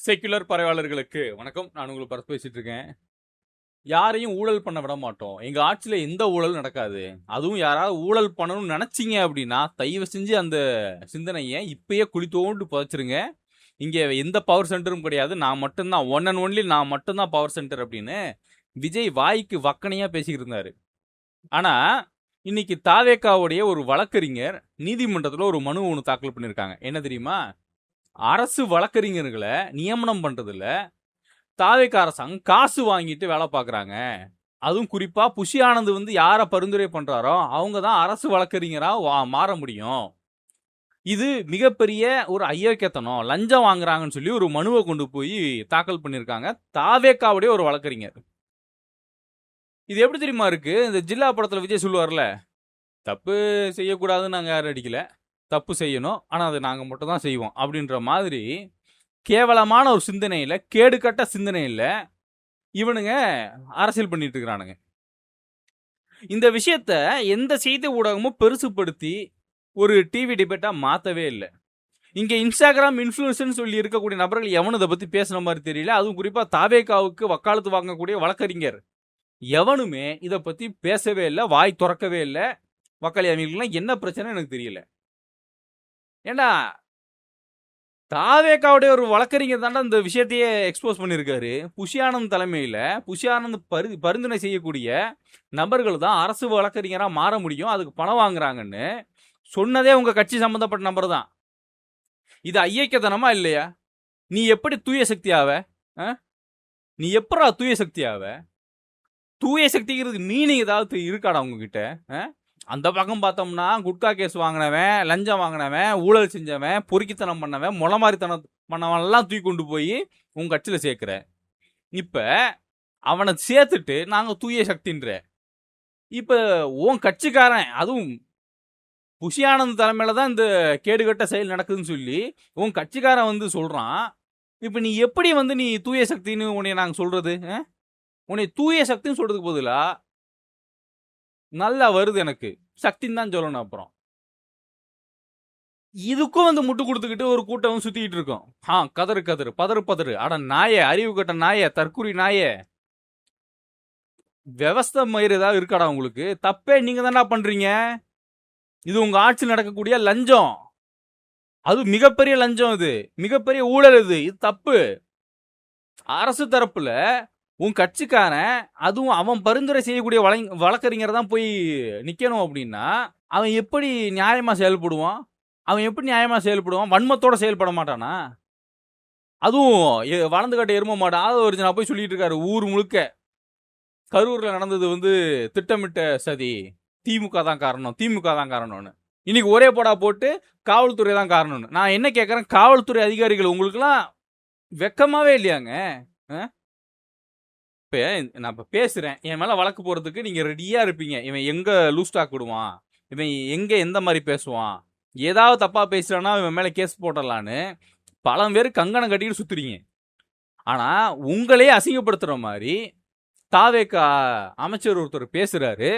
Secular பரவாளர்களுக்கு வணக்கம். நான் உங்களுக்கு பரத்து பேசிட்டு இருக்கேன். யாரையும் ஊழல் பண்ண விட மாட்டோம். எங்க ஆட்சியில எந்த ஊழலும் நடக்காது. அதுவும் யாராவது ஊழல் பண்ணணும்னு நினைச்சீங்க அப்படின்னா தயவு செஞ்சு அந்த சிந்தனையை இப்பயே குழி தோண்டு புதைச்சிருங்க. இங்க எந்த பவர் சென்டரும் கிடையாது. நான் மட்டும்தான், ஒன் அண்ட் ஒன்லி நான் மட்டும்தான் பவர் சென்டர் அப்படின்னு விஜய் வாய்க்கு வக்கனையா பேசிக்கிட்டு இருந்தாரு. ஆனா இன்னைக்கு தாவேக்காவுடைய ஒரு வழக்கறிஞர் நீதிமன்றத்துல ஒரு மனு ஒன்று தாக்கல் பண்ணியிருக்காங்க. என்ன தெரியுமா? அரசு வழக்கறிஞர்களை நியமனம் பண்றதுல தாவேக்க அரசாங்கம் காசு வாங்கிட்டு வேலை பார்க்குறாங்க. அதுவும் குறிப்பா புஷி ஆனந்த் வந்து யாரை பரிந்துரை பண்றாரோ அவங்க தான் அரசு வழக்கறிஞரா மாற முடியும். இது மிகப்பெரிய ஒரு ஐயோக்கியத்தனம், லஞ்சம் வாங்குறாங்கன்னு சொல்லி ஒரு மனுவை கொண்டு போய் தாக்கல் பண்ணியிருக்காங்க தாவேக்காவுடைய ஒரு வழக்கறிஞர். இது எப்படி தெரியுமா இருக்கு? இந்த ஜில்லா படத்துல விஜய் சொல்லுவார்ல, தப்பு செய்யக்கூடாதுன்னு நாங்கள் யாரும் அடிக்கல, தப்பு செய்யணும் ஆனால் அதை நாங்கள் மட்டும் தான் செய்வோம் அப்படின்ற மாதிரி கேவலமான ஒரு சிந்தனையில், கேடுகட்ட சிந்தனையில் இவனுங்க அரசியல் பண்ணிட்டு இருக்கிறானுங்க. இந்த விஷயத்த எந்த செய்தி ஊடகமும் பெருசுப்படுத்தி ஒரு டிவி டிபேட்டாக மாற்றவே இல்லை. இங்கே இன்ஸ்டாகிராம் இன்ஃப்ளூயன்ஸ்னு சொல்லி இருக்கக்கூடிய நபர்கள் எவனும் இதை பற்றி பேசுன மாதிரி தெரியல. அதுவும் குறிப்பாக தாவேக்காவுக்கு வக்காலத்து வாங்கக்கூடிய வழக்கறிஞர் எவனுமே இதை பற்றி பேசவே இல்லை, வாய் திறக்கவே இல்லை. வக்காலி அவங்களுக்குலாம் என்ன பிரச்சனை எனக்கு தெரியல. ஏண்டா தாவேக்காவுடைய ஒரு வழக்கறிஞர் தாண்டா இந்த விஷயத்தையே எக்ஸ்போஸ் பண்ணியிருக்காரு. புஷி ஆனந்த் தலைமையில் புஷி ஆனந்த் பரிந்துரை செய்யக்கூடிய நபர்கள் தான் அரசு வழக்கறிஞராக மாற முடியும், அதுக்கு பணம் வாங்குறாங்கன்னு சொன்னதே உங்கள் கட்சி சம்மந்தப்பட்ட நபர் தான். இது ஐயக்கத்தனமா இல்லையா? நீ எப்படி தூய சக்தியாவ? நீ எப்படா தூய சக்தியாவ? தூய சக்திங்கிறது மீனிங் ஏதாவது இருக்காடா உங்ககிட்ட? அந்த பக்கம் பார்த்தோம்னா குட்கா கேஸ் வாங்கினவன், லஞ்சம் வாங்கினவன், ஊழல் செஞ்சவன், பொறுக்கித்தனம் பண்ணவன், முளமாரித்தனம் பண்ணவன்லாம் தூக்கி கொண்டு போய் உங்கள் கட்சியில் சேர்க்குற. இப்போ அவனை சேர்த்துட்டு நாங்கள் தூய சக்தின்ற. இப்போ உன் கட்சிக்காரன், அதுவும் புஷி ஆனந்த் தலைமையில் தான் இந்த கேடுகட்ட செயல் நடக்குதுன்னு சொல்லி உன் கட்சிக்காரன் வந்து சொல்கிறான். இப்போ நீ எப்படி வந்து நீ தூய சக்தின்னு உன்னை நாங்கள் சொல்கிறது? உன்னை தூய சக்தின்னு சொல்கிறதுக்கு பதிலாக நல்லா வருது எனக்கு சக்தின்னு தான் சொல்லணும். அப்புறம் இதுக்கும் வந்து முட்டு கொடுத்துக்கிட்டு ஒரு கூட்டம் சுத்திக்கிட்டு இருக்கோம். கதறு கதறு பதறு பதறு. அட நாயே, அறிவு கட்ட நாயே, தற்குறி நாயே, விவஸ்தை மயிர் ஏதாவது இருக்காடா உங்களுக்கு? தப்பே நீங்க தானே பண்றீங்க. இது உங்க ஆட்சியில் நடக்கக்கூடிய லஞ்சம், அது மிகப்பெரிய லஞ்சம், இது மிகப்பெரிய ஊழல், இது தப்பு. அரசு தரப்புல உன் கட்சிக்காரன், அதுவும் அவன் பரிந்துரை செய்யக்கூடிய வழக்கறிஞர் தான் போய் நிக்கணும் அப்படின்னா அவன் எப்படி நியாயமா செயல்படுவான்? வன்மத்தோட செயல்பட மாட்டானா? அதுவும் வளர்ந்து கட்ட எரும மாட்டான். ஒரிஜினா போய் சொல்லிட்டு இருக்காரு ஊர் முழுக்க, கரூர்ல நடந்தது வந்து திட்டமிட்ட சதி, திமுக தான் காரணம்னு. இன்னைக்கு ஒரே போடா போட்டு காவல்துறை தான் காரணம்னு. நான் என்ன கேட்கறேன், காவல்துறை அதிகாரிகள் உங்களுக்குலாம் வெக்கமாவே இல்லையாங்க? இப்போ நான் இப்போ பேசுகிறேன், என் மேலே வழக்கு போகிறதுக்கு நீங்கள் ரெடியாக இருப்பீங்க. இவன் எங்கே லூஸ் டாக் விடுவான், இவன் எங்கே எந்த மாதிரி பேசுவான், ஏதாவது தப்பாக பேசுகிறான்னா இவன் மேலே கேஸ் போடலான்னு பல பேர் கங்கணம் கட்டிட்டு சுற்றுறீங்க. ஆனால் உங்களே அசிங்கப்படுத்துகிற மாதிரி தாவேக்கா அமைச்சர் ஒருத்தர் பேசுகிறாரு.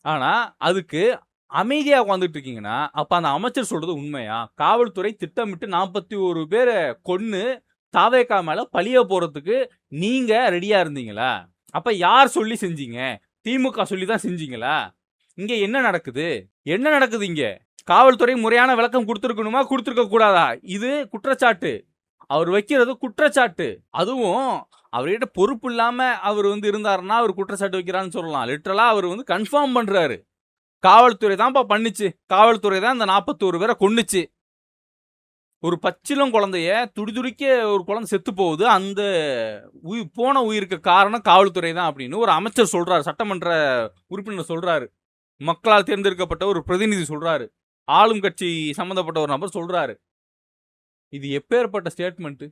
ஆனால் அதுக்கு அமைதியாக உட்காந்துட்டு இருக்கீங்கன்னா அப்போ அந்த அமைச்சர் சொல்கிறது உண்மையா? காவல்துறை திட்டமிட்டு 41 பேரை கொன்று தாவேக்கா மேல பழிய போறதுக்கு நீங்க ரெடியா இருந்தீங்களா? அப்ப யார் சொல்லி செஞ்சீங்க? திமுக சொல்லி தான் செஞ்சீங்களா? இங்க என்ன நடக்குது? இங்க காவல்துறை முறையான விளக்கம் கொடுத்துருக்கணுமா, கொடுத்துருக்க கூடாதா? இது குற்றச்சாட்டு, அவர் வைக்கிறது குற்றச்சாட்டு. அதுவும் அவர்கிட்ட பொறுப்பு இல்லாம அவர் வந்து இருந்தாருன்னா அவர் குற்றச்சாட்டு வைக்கிறான்னு சொல்லலாம். லிட்டரலா அவர் வந்து கன்ஃபார்ம் பண்றாரு, காவல்துறை தான்ப்பா பண்ணுச்சு, காவல்துறை தான் இந்த 41 பேரை கொன்னுச்சு. ஒரு பச்சிலம் குழந்தைய துடிதுடிக்க ஒரு குழந்தை செத்து போகுது, அந்த போன உயிருக்கு காரணம் காவல்துறை தான் அப்படின்னு ஒரு அமைச்சர் சொல்றாரு, சட்டமன்ற உறுப்பினர் சொல்றாரு, மக்களால் தேர்ந்தெடுக்கப்பட்ட ஒரு பிரதிநிதி சொல்றாரு, ஆளும் கட்சி சம்பந்தப்பட்ட ஒரு நபர் சொல்றாரு. இது எப்பேற்பட்ட ஸ்டேட்மெண்ட்?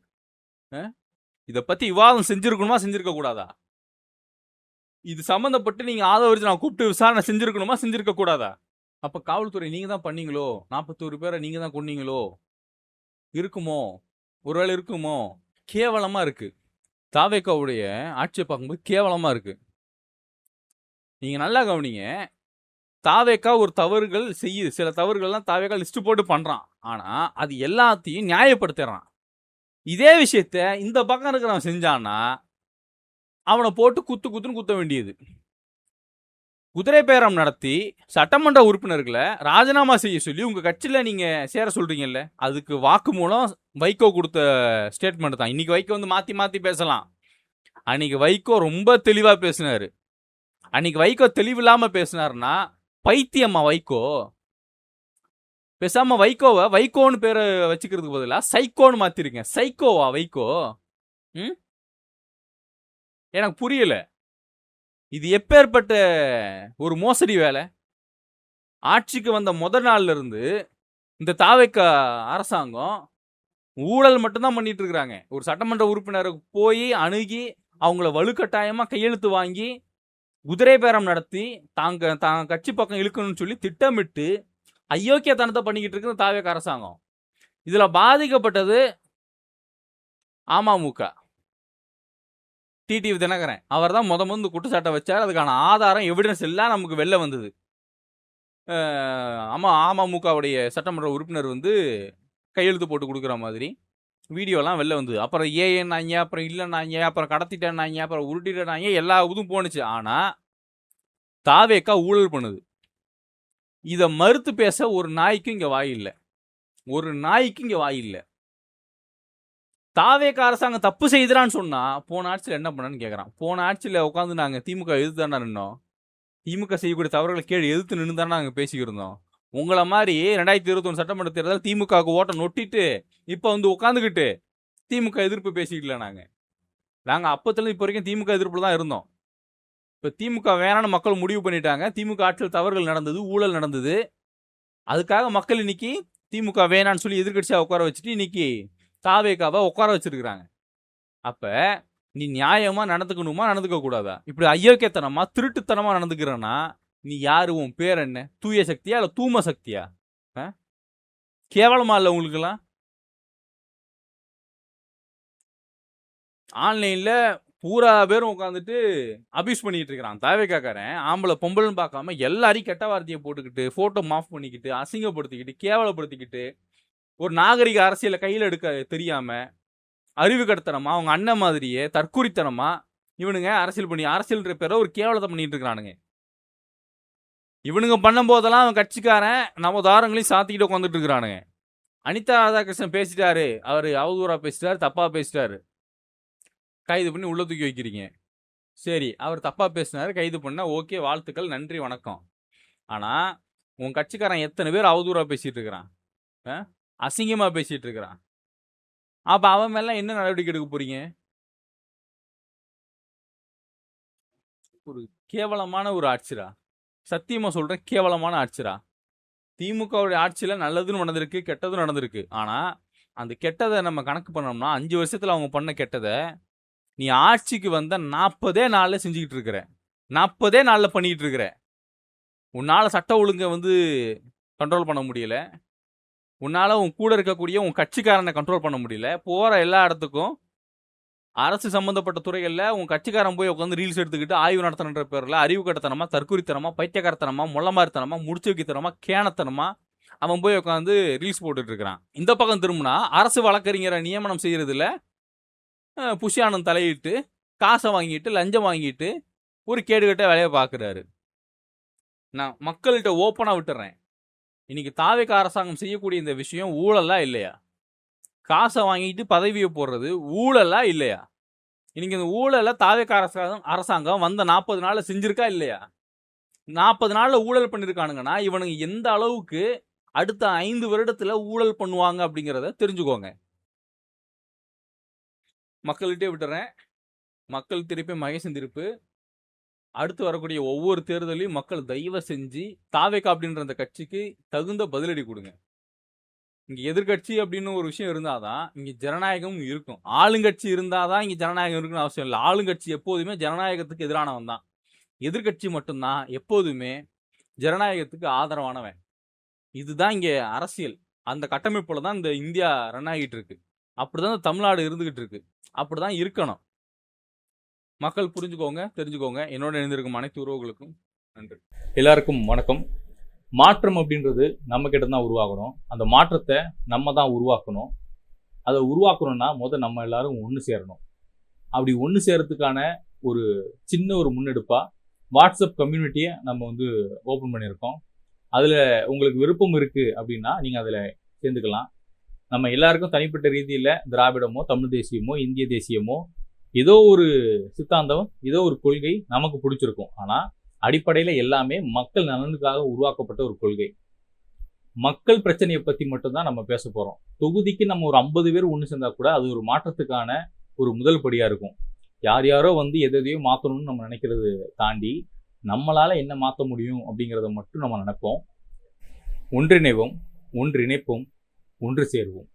இதை பத்தி விவாதம் செஞ்சிருக்கணுமா, செஞ்சிருக்க கூடாதா? இது சம்பந்தப்பட்டு நீங்க ஆதரவு நான் கூப்பிட்டு விசாரணை செஞ்சிருக்கணுமா, செஞ்சிருக்க கூடாதா? அப்ப காவல்துறை நீங்க தான் பண்ணீங்களோ, 41 பேரை நீங்க தான் கொன்னீங்களோ? இருக்குமோ, ஒருவேளை இருக்குமோ? கேவலமா இருக்கு. தாவேக்காவுடைய ஆட்சியை பார்க்கும்போது கேவலமா இருக்கு. நீங்க நல்லா கவனிங்க, தாவேக்கா ஒரு தவறுகள் செய்யுது, சில தவறுகள்லாம் தாவேக்கா லிஸ்ட் போட்டு பண்றான். ஆனா அது எல்லாத்தையும் நியாயப்படுத்துறான். இதே விஷயத்த இந்த பக்கம் இருக்கிறவன் செஞ்சான்னா அவனை போட்டு குத்துன்னு குத்த வேண்டியது. குதிரை பேரம் நடத்தி சட்டமன்ற உறுப்பினர்களை ராஜினாமா செய்ய சொல்லி உங்க கட்சியில நீங்க சேர சொல்றீங்கல்ல, அதுக்கு வாக்கு மூலம் வைகோ கொடுத்த ஸ்டேட்மெண்ட் தான். இன்னைக்கு வைகோ வந்து மாத்தி மாத்தி பேசலாம். அன்னைக்கு வைகோ ரொம்ப தெளிவா பேசினாரு. அன்னைக்கு வைகோ தெளிவில்லாம பேசினாருன்னா பைத்தியம்மா வைகோ. பேசாம வைகோவை வைகோன்னு பேரை வச்சுக்கிறதுக்கு பதிலா சைக்கோன்னு மாத்திருக்கேன். சைக்கோவா வைகோ? எனக்கு புரியல. இது எப்பேற்பட்ட ஒரு மோசடி வேலை? ஆட்சிக்கு வந்த முதல் நாள்ல இருந்து இந்த தாவேக்கா அரசாங்கம் ஊழல் மட்டும்தான் பண்ணிட்டு இருக்கிறாங்க. ஒரு சட்டமன்ற உறுப்பினருக்கு போய் அணுகி அவங்கள வலுக்கட்டாயமா கையெழுத்து வாங்கி குதிரை பேரம் நடத்தி தாங்க கட்சி பக்கம் இழுக்கணும்னு சொல்லி திட்டமிட்டு அயோக்கியத்தனத்தை பண்ணிக்கிட்டு இருக்கு தாவேக்கா அரசாங்கம். இதுல பாதிக்கப்பட்டது அமமுக. டிடிவி தினகரன் அவர் தான் முதல் குற்றச்சாட்டை வச்சார். அதுக்கான ஆதாரம் எவிடன்ஸ் எல்லாம் நமக்கு வெளில வந்தது. அமமுகவுடைய சட்டமன்ற உறுப்பினர் வந்து கையெழுத்து போட்டு கொடுக்குற மாதிரி வீடியோலாம் வெளில வந்தது. அப்புறம் ஏன்னாங்க, அப்புறம் இல்லைன்னாங்க, அப்புறம் கடத்திட்டேன்னாங்க, அப்புறம் உருட்டிட்டேனாங்க, எல்லா இதுவும் போணுச்சு. ஆனால் தாவேக்கா ஊழல் பண்ணுது. இதை மறுத்து பேச ஒரு நாய்க்கும் இங்கே வாயில்லை. ஒரு நாய்க்கு இங்கே வாயில்லை. தாவேக்கா அரசாங்கம் தப்பு செய்தான்னு சொன்னா போன ஆட்சியில் என்ன பண்ணன்னு கேட்குறான். போன ஆட்சியில் உட்காந்து நாங்கள் திமுக எதிர்த்து தானே நின்னோம். திமுக செய்யக்கூடிய தவறுகளை கேள்வி எதிர்த்து நின்று தானே நாங்கள் பேசிக்கிருந்தோம். உங்களை மாதிரி 2021 சட்டமன்ற தேர்தல் திமுகவுக்கு ஓட்டை நொட்டிட்டு இப்போ வந்து உட்காந்துக்கிட்டு திமுக எதிர்ப்பு பேசிக்கல. நாங்கள் அப்பத்துலேருந்து இப்போ வரைக்கும் திமுக எதிர்ப்பில் தான் இருந்தோம். இப்போ திமுக வேணான்னு மக்கள் முடிவு பண்ணிட்டாங்க. திமுக ஆட்சியில் தவறுகள் நடந்தது, ஊழல் நடந்தது. அதுக்காக மக்கள் இன்னைக்கு திமுக வேணான்னு சொல்லி எதிர்கட்சியாக உட்கார வச்சுட்டு இன்னைக்கு தாவேக்காவை உட்கார வச்சிருக்கிறாங்க. அப்ப நீ நியாயமா நடந்துக்கணுமா, நடந்துக்க கூடாதா? இப்படி அயோக்கியத்தனமா திருட்டுத்தனமா நடந்துக்கிறனா நீ யாரு? உன் பேர் என்ன? தூய சக்தியா இல்ல தூம சக்தியா? கேவலமா இல்ல உங்களுக்குலாம்? ஆன்லைன்ல பூரா பேரும் உட்காந்துட்டு அபியூஸ் பண்ணிட்டு இருக்கிறான் தாவேக்காக்காரன். ஆம்பளை பொம்பளைன்னு பார்க்காம எல்லாரையும் கெட்ட வார்த்தையை போட்டுக்கிட்டு போட்டோ மாஃப் பண்ணிக்கிட்டு அசிங்கப்படுத்திக்கிட்டு கேவலப்படுத்திக்கிட்டு ஒரு நாகரிக அரசியலை கையில் எடுக்க தெரியாம அறிவு கடத்தனமா அவங்க அண்ணன் மாதிரியே தற்குறித்தனமா இவனுங்க அரசியல்ன்ற பேர ஒரு கேவலத்தை பண்ணிட்டு இருக்கிறானுங்க. இவனுங்க பண்ணும் போதெல்லாம் அவன் கட்சிக்காரன் நம்ம தாரங்களையும் சாத்திக்கிட்டு உட்காந்துட்டு இருக்கிறானுங்க. அனிதா ராதாகிருஷ்ணன் பேசிட்டாரு, அவரு அவதூறா பேசிட்டாரு, தப்பா பேசிட்டாரு, கைது பண்ணி உள்ள தூக்கி வைக்கிறீங்க. சரி, அவர் தப்பா பேசினாரு, கைது பண்ண ஓகே, வாழ்த்துக்கள், நன்றி, வணக்கம். ஆனா உன் கட்சிக்காரன் எத்தனை பேர் அவதூறா பேசிட்டு இருக்கிறான், அசிங்கமா பேசிட்டு இருக்கிறான். அப்ப அவன் மேல என்ன நடவடிக்கை எடுக்க போறீங்க? ஒரு கேவலமான ஒரு ஆட்சிரா, சத்தியமா சொல்றேன், கேவலமான ஆட்சிரா. திமுகவுடைய ஆட்சியில நல்லதுன்னு நடந்திருக்கு, கெட்டதும் நடந்திருக்கு. ஆனா அந்த கெட்டதை நம்ம கணக்கு பண்ணோம்னா 5 வருஷத்துல அவங்க பண்ண கெட்டதை நீ ஆட்சிக்கு வந்த 40 நாள்ல செஞ்சுக்கிட்டு இருக்கிற, 40 நாள்ல பண்ணிட்டு இருக்கிற. உன்னால சட்ட ஒழுங்கை வந்து கண்ட்ரோல் பண்ண முடியல, உன்னால உன் கூட இருக்கக்கூடிய உன் கட்சிக்காரனை கண்ட்ரோல் பண்ண முடியல. போற எல்லா இடத்துக்கும் அரசு சம்பந்தப்பட்ட துறைகள்ல உன் கட்சிக்காரன் போய் உட்காந்து ரீல்ஸ் எடுத்துக்கிட்டு ஆய்வு நடத்தணுன்ற பேர்ல அறிவு கட்டத்தனமா, தற்குறித்தனமா, பைத்தியக்காரத்தனமா, முள்ளமாரித்தனமா, முடிச்சு வைக்கத்தனமா, கேனத்தனமா அவன் போய் உட்காந்து ரீல்ஸ் போட்டுட்டு இருக்கிறான். இந்த பக்கம் திரும்பினா அரசு வழக்கறிஞரை நியமனம் செய்யறதுல புஷியானந்த் தலையிட்டு காசை வாங்கிட்டு லஞ்சம் வாங்கிட்டு ஒரு கேடுகட்ட வேலையை பார்க்குறாரு. நான் மக்கள்கிட்ட ஓப்பனாக விட்டுறேன், இன்னைக்கு தாவேக்கா அரசாங்கம் செய்யக்கூடிய இந்த விஷயம் ஊழலா இல்லையா? காசை வாங்கிட்டு பதவியை போடுறது ஊழலா இல்லையா? இன்னைக்கு இந்த ஊழலை தாவேக்கா அரசாங்கம் வந்த 40 நாள்ல செஞ்சிருக்கா இல்லையா? 40 நாள்ல ஊழல் பண்ணிருக்கானுங்கன்னா இவனுங்க எந்த அளவுக்கு அடுத்த 5 வருடத்துல ஊழல் பண்ணுவாங்க அப்படிங்கிறத தெரிஞ்சுக்கோங்க. மக்கள்கிட்டே விட்டுறேன், மக்கள் திருப்பி மகேசன் திருப்பு. அடுத்து வரக்கூடிய ஒவ்வொரு தேர்தலையும் மக்கள் தயவு செஞ்சு தாவேக்கா அப்படின்ற அந்த கட்சிக்கு தகுந்த பதிலடி கொடுங்க. இங்க எதிர்கட்சி அப்படின்னு ஒரு விஷயம் இருந்தாதான் இங்க ஜனநாயகமும் இருக்கும். ஆளுங்கட்சி இருந்தாதான் இங்க ஜனநாயகம் இருக்குன்னு அவசியம் இல்லை. ஆளுங்கட்சி எப்போதுமே ஜனநாயகத்துக்கு எதிரானவன் தான். எதிர்கட்சி மட்டும்தான் எப்போதுமே ஜனநாயகத்துக்கு ஆதரவானவன். இதுதான் இங்க அரசியல். அந்த கட்டமைப்புல தான் இந்த இந்தியா ரன் ஆகிட்டு இருக்கு. அப்படிதான் தமிழ்நாடு இருந்துகிட்டு இருக்கு. அப்படிதான் இருக்கணும். மக்கள் புரிஞ்சுக்கோங்க, தெரிஞ்சுக்கோங்க. என்னோட இணைந்திருக்கும் அனைத்து உறவுகளுக்கும் நன்றி. எல்லாருக்கும் வணக்கம். மாற்றம் அப்படின்றது நம்ம கிட்ட தான் உருவாகணும். அந்த மாற்றத்தை நம்ம தான் உருவாக்கணும். அதை உருவாக்கணும்னா நம்ம எல்லாரும் ஒன்று சேரணும். அப்படி ஒன்று சேரத்துக்கான ஒரு சின்ன ஒரு முன்னெடுப்பா வாட்ஸ்அப் கம்யூனிட்டியை நம்ம வந்து ஓப்பன் பண்ணியிருக்கோம். அதில் உங்களுக்கு விருப்பம் இருக்குது அப்படின்னா நீங்கள் அதில் சேர்ந்துக்கலாம். நம்ம எல்லாருக்கும் தனிப்பட்ட ரீதியில் திராவிடமோ, தமிழ் தேசியமோ, இந்திய தேசியமோ, ஏதோ ஒரு சித்தாந்தம், ஏதோ ஒரு கொள்கை நமக்கு பிடிச்சிருக்கும். ஆனால் அடிப்படையில் எல்லாமே மக்கள் நலனுக்காக உருவாக்கப்பட்ட ஒரு கொள்கை. மக்கள் பிரச்சனையை பற்றி மட்டும்தான் நம்ம பேச போகிறோம். தொகுதிக்கு நம்ம ஒரு 50 பேர் ஒன்று சேர்ந்தா கூட அது ஒரு மாற்றத்துக்கான ஒரு முதல் படியாக இருக்கும். யாரோ வந்து எதையோ மாற்றணும்னு நம்ம நினைக்கிறது தாண்டி நம்மளால் என்ன மாற்ற முடியும் அப்படிங்கிறத மட்டும் நம்ம நினைப்போம். ஒன்றிணைவோம், ஒன்றிணைப்போம், ஒன்று சேருவோம்.